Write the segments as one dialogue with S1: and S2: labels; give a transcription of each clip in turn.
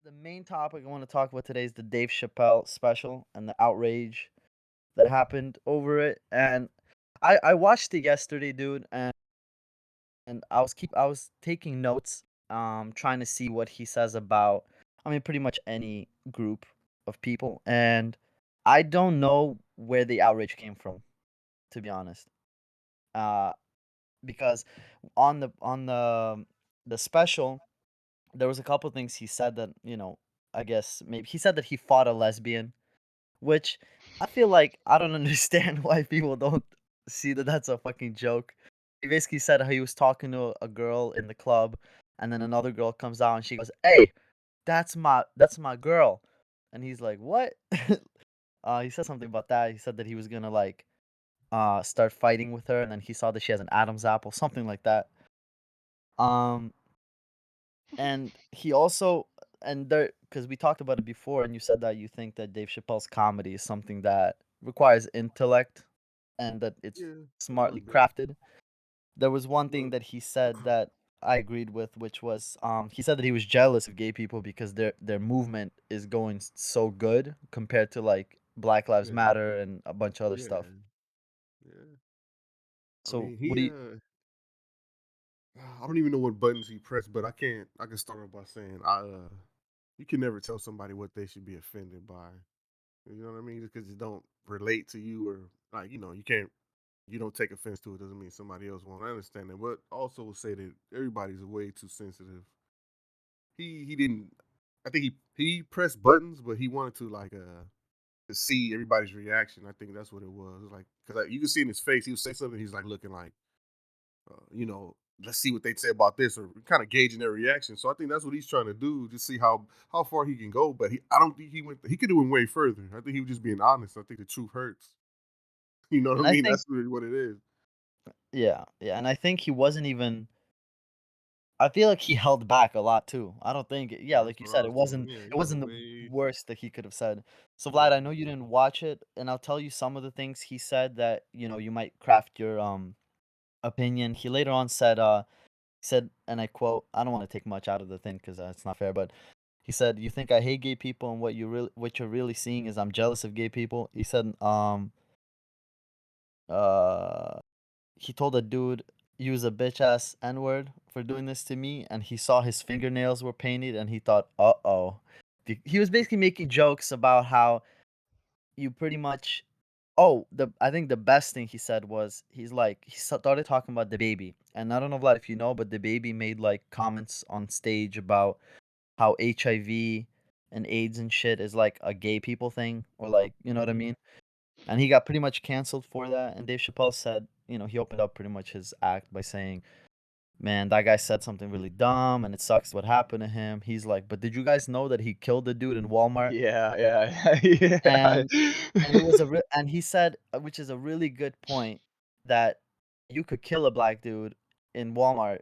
S1: The main topic I want to talk about today is the Dave Chappelle special and the outrage that happened over it. And I watched it yesterday, dude, and I was taking notes, trying to see what he says about, I mean, pretty much any group of people. And I don't know where the outrage came from, to be honest. Uh, because on the special, there was a couple things he said that, I guess maybe he said that he fought a lesbian, which I feel like I don't understand why people don't see that that's a fucking joke. He basically said how he was talking to a girl in the club, and then another girl comes out and she goes, "Hey, that's my girl," and he's like, "What?" He said something about that. He said that he was gonna like start fighting with her, and then he saw that she has an Adam's apple, something like that. Um, And he also and there because we talked about it before, and you said that you think that Dave Chappelle's comedy is something that requires intellect and that it's
S2: Yeah, a little
S1: smartly
S2: bit.
S1: crafted. There was one thing
S2: Look,
S1: that he said that I agreed with, which was he said that he was jealous of gay people because their movement is going so good compared to like Black Lives
S2: yeah,
S1: Matter and a bunch of other
S2: yeah,
S1: stuff.
S2: yeah. I
S1: So
S2: mean,
S1: what
S2: he
S1: do you
S2: I don't even know what buttons he pressed, but I can start off by saying you can never tell somebody what they should be offended by. You know what I mean? Just because it don't relate to you or like you don't take offense to it doesn't mean somebody else won't. I understand that, but also will say that everybody's way too sensitive. He didn't. I think he pressed buttons, but he wanted to see everybody's reaction. I think that's what it was. Like, because you can see in his face, he would say something. He's like looking like, you know, let's see what they say about this, or kind of gauging their reaction. So I think that's what he's trying to do, just see how far he can go. But I don't think he went. He could have went way further. I think he was just being honest. I think the truth hurts. You know what I
S1: and I
S2: mean?
S1: think
S2: That's really what it is.
S1: yeah, yeah, and I think he wasn't even I feel like he held back a lot too. I don't think yeah,
S2: That's
S1: like you
S2: what I
S1: said,
S2: was thinking. Yeah,
S1: it
S2: he went
S1: wasn't the
S2: way.
S1: worst that he could have said. So Vlad, I
S2: Yeah,
S1: know you didn't watch it, and I'll tell you some of the things he said that, you might craft your opinion. He later on said, and I quote, I don't want to take much out of the thing because it's not fair, but he said, "You think I hate gay people, and what you're really seeing is I'm jealous of gay people." He said, uh he told a dude, "Use a bitch ass N word for doing this to me," and he saw his fingernails were painted, and he thought, "Uh oh." He was basically making jokes about how you pretty much. Oh, the I think the best thing he said was he started talking about the baby, and I don't know Vlad if you know, but the baby made like comments on stage about how HIV and AIDS and shit is like a gay people thing, or like you know what I mean. And he got pretty much canceled for that. And Dave Chappelle said, he opened up pretty much his act by saying, "Man, that guy said something really dumb, and it sucks what happened to him." He's like, "But did you guys know that he killed the dude in Walmart?"
S3: Yeah, yeah,
S1: And it
S3: yeah.
S1: was and he said, which is a really good point, that you could kill a black dude in Walmart,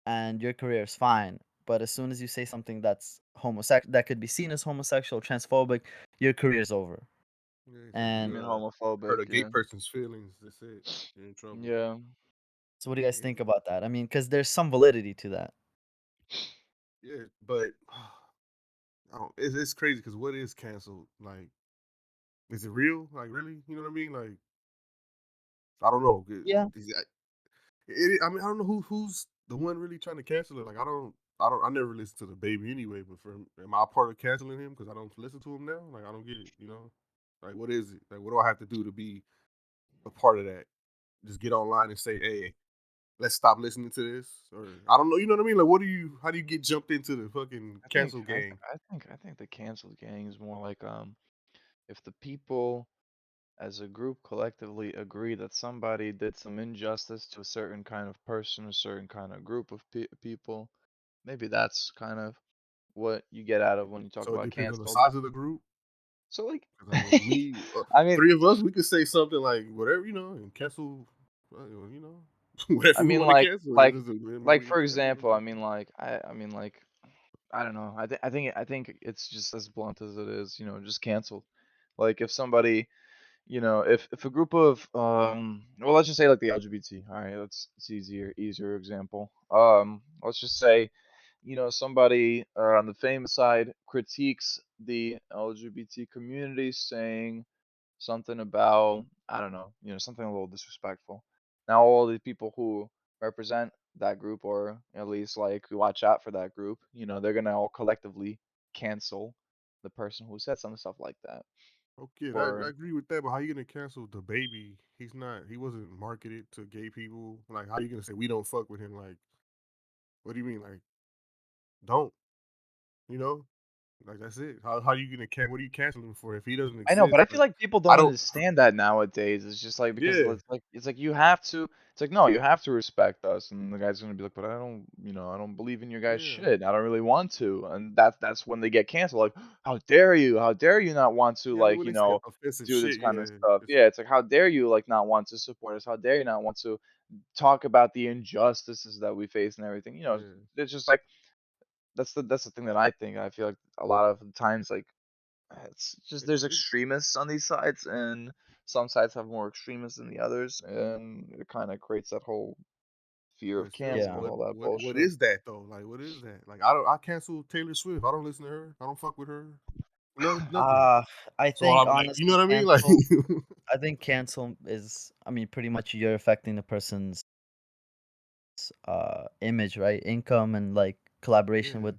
S1: and your career is fine. But as soon as you say something that's homosexual, that could be seen as homosexual, transphobic, your career's over.
S2: yeah. If
S3: I
S1: And
S3: mean,
S2: hurt
S3: homophobic,
S2: a gay
S3: yeah.
S2: person's feelings, that's it. You're in trouble.
S3: Yeah.
S1: so, what do you guys
S2: Yeah,
S1: think about that? I mean, because there's some validity to that.
S2: yeah. But I don't, it's crazy because what is canceled? Like, is it real? Like, really? You know what I mean? Like, I don't know.
S1: Yeah.
S2: I mean, I don't know who's the one really trying to cancel it. Like, I never listen to the baby anyway. But am I a part of canceling him because I don't listen to him now? Like, I don't get it. You know, like, what is it? Like, what do I have to do to be a part of that? Just get online and say, hey, let's stop listening to this, or I don't know. You know what I mean? Like, How do you get jumped into the fucking
S3: I think
S2: cancel
S3: I th
S2: gang?
S3: I think the canceled gang is more like if the people as a group collectively agree that somebody did some injustice to a certain kind of person, a certain kind of group of people, maybe that's kind of what you get out of when you talk
S2: So it
S3: about
S2: depends on the
S3: canceled.
S2: size of the group.
S3: So like,
S2: 'Cause, I mean,
S3: I mean,
S2: three of us, we could say something like whatever, and cancel, whatever
S3: I
S2: we
S3: mean
S2: want to
S3: like
S2: cancel.
S3: like
S2: Then
S3: like
S2: we
S3: for
S2: get canceled.
S3: example, I mean like I don't know. I think it's just as blunt as it is, just canceled. Like if somebody, if a group of well, let's just say like the LGBT. All right, it's easier example. Let's just say somebody on the famous side critiques the LGBT community, saying something about, I don't know, something a little disrespectful. Now all the people who represent that group, or at least like watch out for that group, they're gonna all collectively cancel the person who said some stuff like that.
S2: Okay, I
S3: For
S2: agree with that, but how you gonna cancel the baby? He wasn't marketed to gay people. Like, how you gonna say we don't fuck with him? Like, what do you mean? Like, don't you know? Like, that's it. How you gonna what are you canceling him for if he doesn't
S3: I know, but
S2: exist?
S3: I feel
S2: Like,
S3: like people
S2: I
S3: don't
S2: don't.
S3: understand that nowadays. It's just like, because
S2: Yeah,
S3: it's like you have to. It's like, no, you have to respect us, and the guy's gonna be like, but I don't believe in your guys'
S2: yeah,
S3: shit. I don't really want to, and that's when they get canceled. Like, how dare you? How dare you not want to,
S2: yeah. I mean,
S3: like,
S2: when they say offensive
S3: do this
S2: shit,
S3: kind of
S2: yeah,
S3: stuff? Yeah, it's like, how dare you, like, not want to support us? How dare you not want to talk about the injustices that we face and everything?
S2: yeah.
S3: It's just like, that's the thing that I think. I feel like a lot of the times, like, it's just, there's
S2: It,
S3: extremists on these sides, and some sides have more extremists than the others, and it kind of creates that whole fear
S2: but
S3: of
S2: still,
S3: cancel
S1: Yeah.
S3: and all that
S2: what
S3: bullshit.
S2: is that though? Like, what is that? Like, I canceled Taylor Swift. I don't listen to her. I don't fuck with her. Nothing.
S1: Uh, I
S2: So
S1: think
S2: I'm like, you know
S1: honestly,
S2: what I mean? Like,
S1: I think cancel is, I mean, pretty much you're affecting the person's image, right? Income and like collaboration
S2: yeah.
S1: with.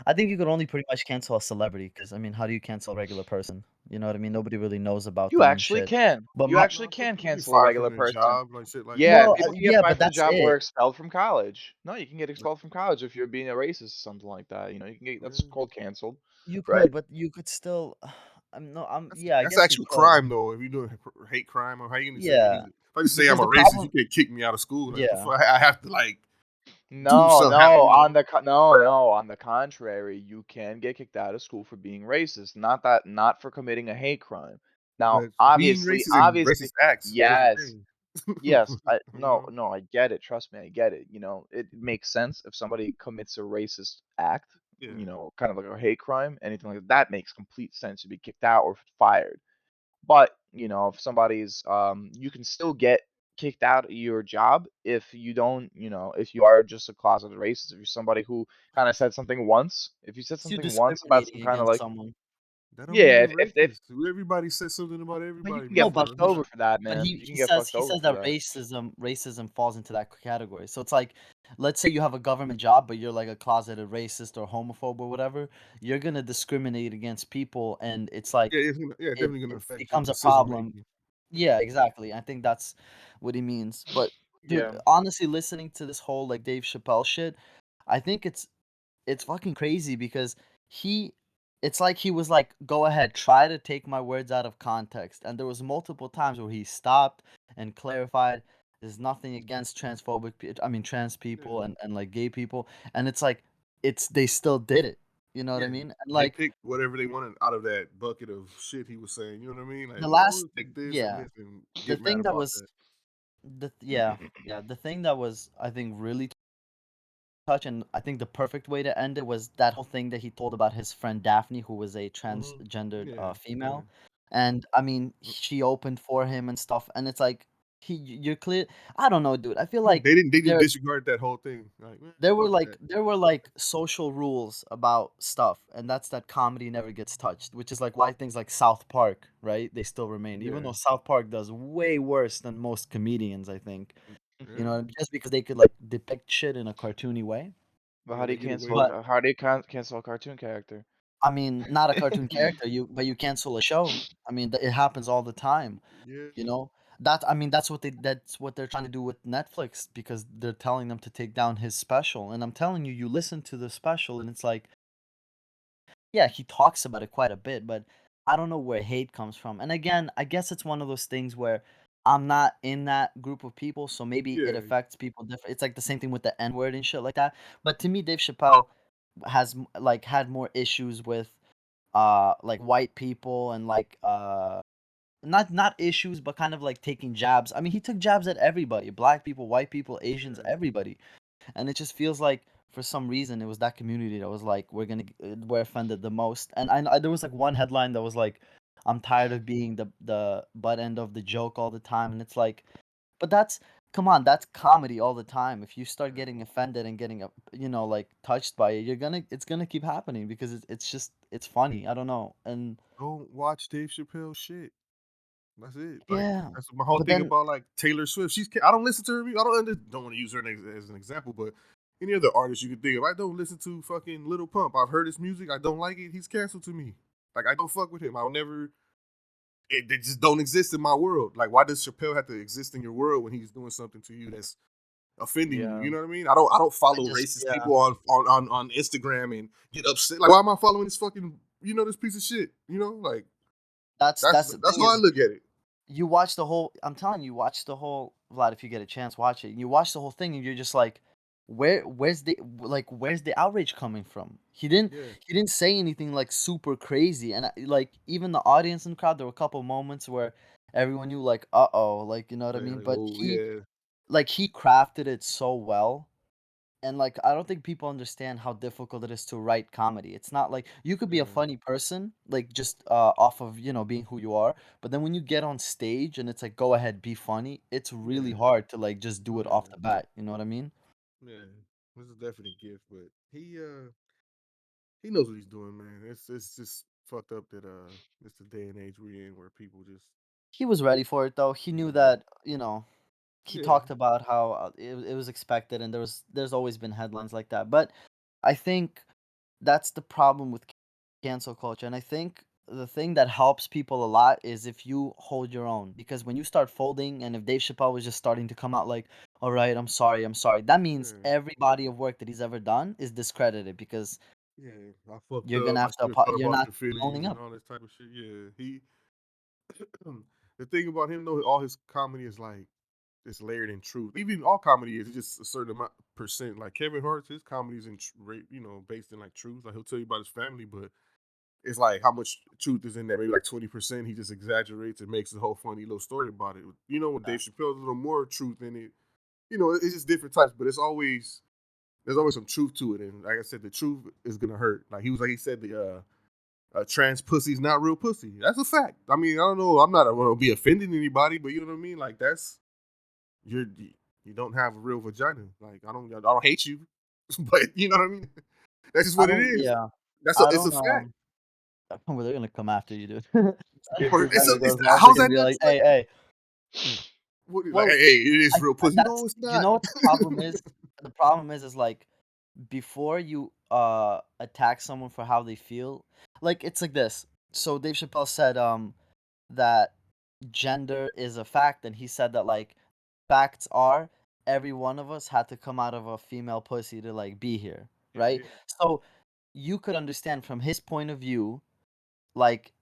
S1: I think you could only pretty much cancel a celebrity because I mean, how do you cancel a regular person? You know what I mean? Nobody really knows about
S3: You
S1: them and
S3: actually
S1: shit.
S3: can.
S1: But
S3: You
S1: my
S3: actually
S2: No, some
S3: can
S2: people get
S3: cancel a
S2: fired from
S3: regular
S2: their
S3: person.
S2: job, like shit like
S3: Yeah,
S2: that.
S1: well,
S3: people can get
S1: yeah,
S3: fired
S1: but
S3: from the
S1: that's
S3: job or
S1: it.
S3: expelled from college. No, you can get expelled from college if you're being a racist or something like that. You can get, that's
S2: Yeah.
S3: called canceled,
S1: You
S3: right?
S1: could, but you could still. I'm no, I'm
S2: That's
S1: yeah, I
S2: that's
S1: guess you
S2: actual
S1: could.
S2: crime though. If you're doing hate crime, or how you gonna say
S1: Yeah,
S2: if I just say I'm
S1: because
S2: a
S1: the
S2: racist, you
S1: problem.
S2: can't kick me out of school. Like, what the
S1: Yeah,
S2: fuck? I have to like do
S3: No,
S2: something.
S3: no,
S2: You know.
S3: no, on the contrary, you can get kicked out of school for being racist, not for committing a hate crime. Now,
S2: But being
S3: obviously,
S2: racist and racist acts different
S3: yes,
S2: things.
S3: yes,
S2: You
S3: no,
S2: know.
S3: no, I get it. Trust me, I get it. It makes sense if somebody commits a racist act,
S2: Yeah.
S3: kind of like a hate crime, anything like that makes complete sense to be kicked out or fired. But, if somebody's you can still get kicked out of your job if you don't, if you are just a closeted racist, if you're somebody who kind of said something once, if you said
S1: it's you
S3: something once about some
S1: discriminating
S3: kind of
S1: against
S3: like,
S1: someone.
S2: That don't mean
S3: yeah,
S2: you're
S3: if
S2: racist. Everybody says something about
S3: but you
S2: everybody
S3: can get
S1: No, but
S2: before.
S3: fucked
S2: You know.
S3: over for that,
S1: but
S3: man.
S1: he
S3: You can
S1: he
S3: get
S1: says
S3: fucked
S1: he
S3: over
S1: says
S3: for
S1: that
S3: that.
S1: racism falls into that category. So it's like, let's say you have a government job, but you're like a closeted racist or homophobe or whatever. You're gonna discriminate against people, and it's like
S2: Yeah,
S1: it
S2: definitely gonna
S1: it
S2: affect your
S1: becomes a
S2: decision
S1: problem.
S2: making.
S1: Yeah, exactly. I think that's what he means. But dude,
S3: Yeah.
S1: honestly, listening to this whole like Dave Chappelle shit, I think it's fucking crazy because he it's like he was like, "Go ahead, try to take my words out of context." And there was multiple times where he stopped and clarified, "There's nothing against trans people
S2: Yeah.
S1: and like gay people." And it's like they still did it. You know what I
S2: Yeah.
S1: mean? And
S2: They
S1: like
S2: picked whatever they wanted out of that bucket of shit he was saying. You know what I mean? Like,
S1: the
S2: oh,
S1: last
S2: we'll take this and
S1: yeah,
S2: this and
S1: the
S2: get mad
S1: thing that
S2: about
S1: was
S2: that.
S1: the thing that was I think really touch, and I think the perfect way to end it was that whole thing that he told about his friend Daphne, who was a transgendered
S2: Yeah. Yeah.
S1: female, and I mean she opened for him and stuff, and it's like you're clear. I don't know, dude. I feel like
S2: They didn't. They just
S1: there
S2: disregard that whole thing. Like, man,
S1: there were
S2: fuck
S1: like
S2: that.
S1: there were like social rules about stuff, and that's that comedy never gets touched, which is like why things like South Park, right? They still remain, even
S2: Yeah.
S1: though South Park does way worse than most comedians, I think. You
S2: Yeah.
S1: know, just because they could like depict shit in a cartoony way.
S3: But
S2: Yeah. They get away with.
S1: But
S3: how do you cancel a cartoon character?
S1: I mean, not a cartoon character, but you cancel a show. I mean, it happens all the time,
S2: Yeah.
S1: you know? I mean, that's what they're trying to do with Netflix because they're telling them to take down his special. And I'm telling you, you listen to the special and it's like, yeah, he talks about it quite a bit, but I don't know where hate comes from. And again, I guess it's one of those things where I'm not in that group of people, so maybe it
S2: Yeah.
S1: affects people different. It's like the same thing with the N-word and shit like that. But to me, Dave Chappelle has like had more issues with like white people and like not issues but kind of like taking jabs. I mean, he took jabs at everybody, black people, white people, Asians,
S2: Yeah.
S1: everybody. And it just feels like for some reason it was that community that was like we're offended the most. And there was like one headline that was like, I'm tired of being the butt end of the joke all the time, and it's like, but come on, that's comedy all the time. If you start
S2: Yeah.
S1: getting offended and getting, like, touched by it, it's gonna keep happening because it's just it's funny. I don't know, and
S2: Don't watch Dave Chappelle shit. That's it. Like
S1: yeah,
S2: that's my whole
S1: but
S2: thing
S1: then
S2: about like Taylor Swift. I don't listen to her. I don't want to use her as an example, but any other artist you could think of. I don't listen to fucking Little Pump. I've heard his music. I don't like it. He's canceled to me. Like I don't fuck with him. I'll never. They just don't exist in my world. Like why does Chappelle have to exist in your world when he's doing something to you that's offending you?
S3: Yeah,
S2: You know what I mean? I don't
S1: I
S2: follow
S1: just
S2: racist
S1: yeah.
S2: people on Instagram and get upset. Like why am I following this fucking this piece of shit? Like
S1: That's the
S2: that's
S1: thing
S2: how I
S1: is
S2: look at it.
S1: you watch the whole I'm telling you, watch the whole Vlad, if you get a chance, watch it. You watch the whole thing and you're just like, where's the outrage coming from?
S2: Yeah.
S1: He didn't say anything like super crazy, and like even the audience and crowd, there were a couple moments where everyone knew like, uh-oh, like you know what I
S2: Yeah,
S1: mean.
S2: like,
S1: But
S2: oh yeah,
S1: he crafted it so well, and like I don't think people understand how difficult it is to write comedy. It's not like you could be a
S2: yeah,
S1: funny person, like just off of being who you are, but then when you get on stage and it's like go ahead, be funny, it's really
S2: yeah,
S1: hard to like just do it off
S2: yeah,
S1: the bat. You know what I mean?
S2: yeah. This is definitely a gift, but he knows what he's doing, man. It's just fucked up that it's the day and age we're in where people just
S1: He was ready for it though. He knew
S2: yeah,
S1: that he
S2: yeah,
S1: talked about how it was expected, and there's always been headlines like that. But I think that's the problem with cancel culture, and I think the thing that helps people a lot is if you hold your own. Because when you start folding, and if Dave Chappelle was just starting to come out like, "All right, I'm sorry," that means
S2: yeah,
S1: every body of work that he's ever done is discredited because
S2: yeah. I fucked
S1: you're gonna
S2: up. I
S1: have to
S2: should have thought
S1: you're
S2: about
S1: not
S2: your feelings
S1: owning
S2: and
S1: up.
S2: all this type of shit. Yeah, he. The thing about him though, all his comedy is like it's layered in truth. Even all comedy is just a certain amount percent. Like Kevin Hart's, his comedy is based in like truth. Like he'll tell you about his family, but it's like how much truth is in there. Maybe like 20%. He just exaggerates and makes a whole funny little story about it. With Dave Chappelle's a little more truth in it. It's just different types, but there's always some truth to it. And like I said, the truth is gonna hurt. Like he said, the trans pussy's not real pussy. That's a fact. I mean, I don't know. I'm not gonna be offending anybody, but you know what I mean. Like you're you don't have a real vagina. Like I don't hate you, but you know what I mean. That's just
S1: I
S2: what it
S1: don't.
S2: is.
S1: Yeah. I
S2: It's a
S1: don't.
S2: fact.
S1: Well, they're gonna come after you, dude. If
S2: Or
S1: your vagina
S2: it's
S1: goes off, they're
S2: how's
S1: gonna
S2: that
S1: be
S2: not
S1: like,
S2: just like
S1: "Hey, hey."
S2: like
S1: Well,
S2: hey, it is
S1: I
S2: real pussy.
S1: that's
S2: No, it's
S1: you
S2: not.
S1: know what the problem is? The problem is like before you attack someone for how they feel, like it's like this. So Dave Chappelle said that gender is a fact, and he said that like facts are every one of us had to come out of a female pussy to like be here,
S2: Yeah,
S1: right?
S2: yeah,
S1: So you could understand from his point of view, like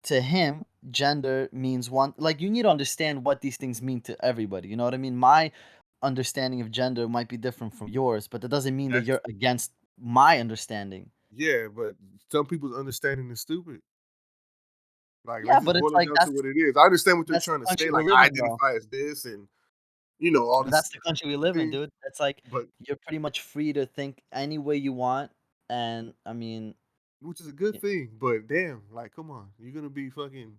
S1: to him, gender means one like you need to understand what these things mean to everybody. You know what I mean? My understanding of gender might be different from yours, but that doesn't mean that
S2: that's
S1: you're against my understanding.
S2: yeah. But some people's understanding is stupid. Like
S1: Yeah,
S2: let's just
S1: but it's
S2: boil it
S1: like
S2: down to what it is. I understand what they're
S1: that's the
S2: trying to say.
S1: country we
S2: Like
S1: live
S2: I
S1: in though.
S2: identify as this, and all
S1: But that's
S2: this
S1: the country we live in,
S2: things.
S1: dude. It's like
S2: But
S1: you're pretty much free to think any way you want, and I mean,
S2: which is a good
S1: y-
S2: thing. But damn, like come on, you're gonna be fucking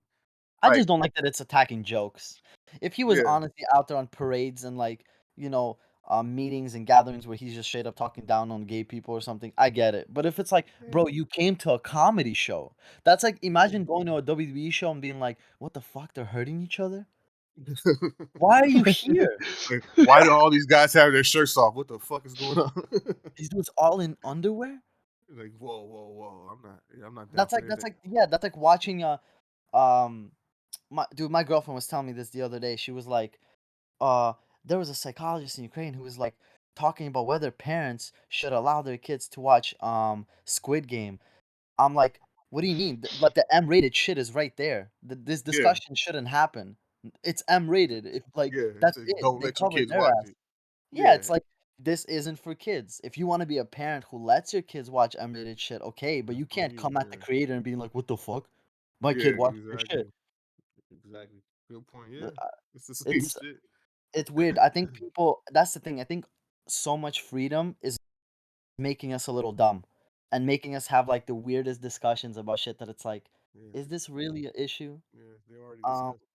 S1: I
S2: like
S1: just don't like that it's attacking jokes. If he was
S2: yeah,
S1: honestly out there on parades and like, you know, meetings and gatherings where he's just straight up talking down on gay people or something, I get it. But if it's like,
S2: yeah,
S1: bro, you came to a comedy show, that's like
S2: yeah.
S1: imagine going to a WWE show and being like, what the fuck, they're hurting each other? Why are you here?
S2: Like, why do all these guys have their shirts off? What the fuck is going on?
S1: These dudes all in underwear?
S2: Like, whoa, whoa, whoa! I'm not down
S1: That's
S2: for
S1: like
S2: that.
S1: yeah, that's like watching um my girlfriend was telling me this the other day. She was like, uh, there was a psychologist in Ukraine who was like talking about whether parents should allow their kids to watch Squid Game. I'm like, what do you mean? Like the M-rated shit is right there. This
S2: Yeah,
S1: discussion shouldn't happen. It's M-rated. If like
S2: yeah. It's
S1: that's
S2: like,
S1: it.
S2: don't
S1: They
S2: let your
S1: covered
S2: kids
S1: their
S2: watch
S1: ass.
S2: it.
S1: Yeah,
S2: Yeah,
S1: it's like this isn't for kids. If you want to be a parent who lets your kids watch M-rated shit, okay, but
S2: that's
S1: you
S2: on
S1: can't
S2: you.
S1: come at the
S2: Yeah,
S1: creator and being like, what the fuck? My
S2: yeah,
S1: kid watched their shit.
S2: exactly, exactly. Good point.
S1: Uh,
S2: Yeah, it's the same
S1: It's
S2: shit.
S1: it's weird. I think people that's the thing. I think so much freedom is making us a little dumb and making us have like the weirdest discussions about shit that it's like,
S2: Yeah,
S1: is this really an issue?
S2: yeah. They already
S1: Um
S2: discussed.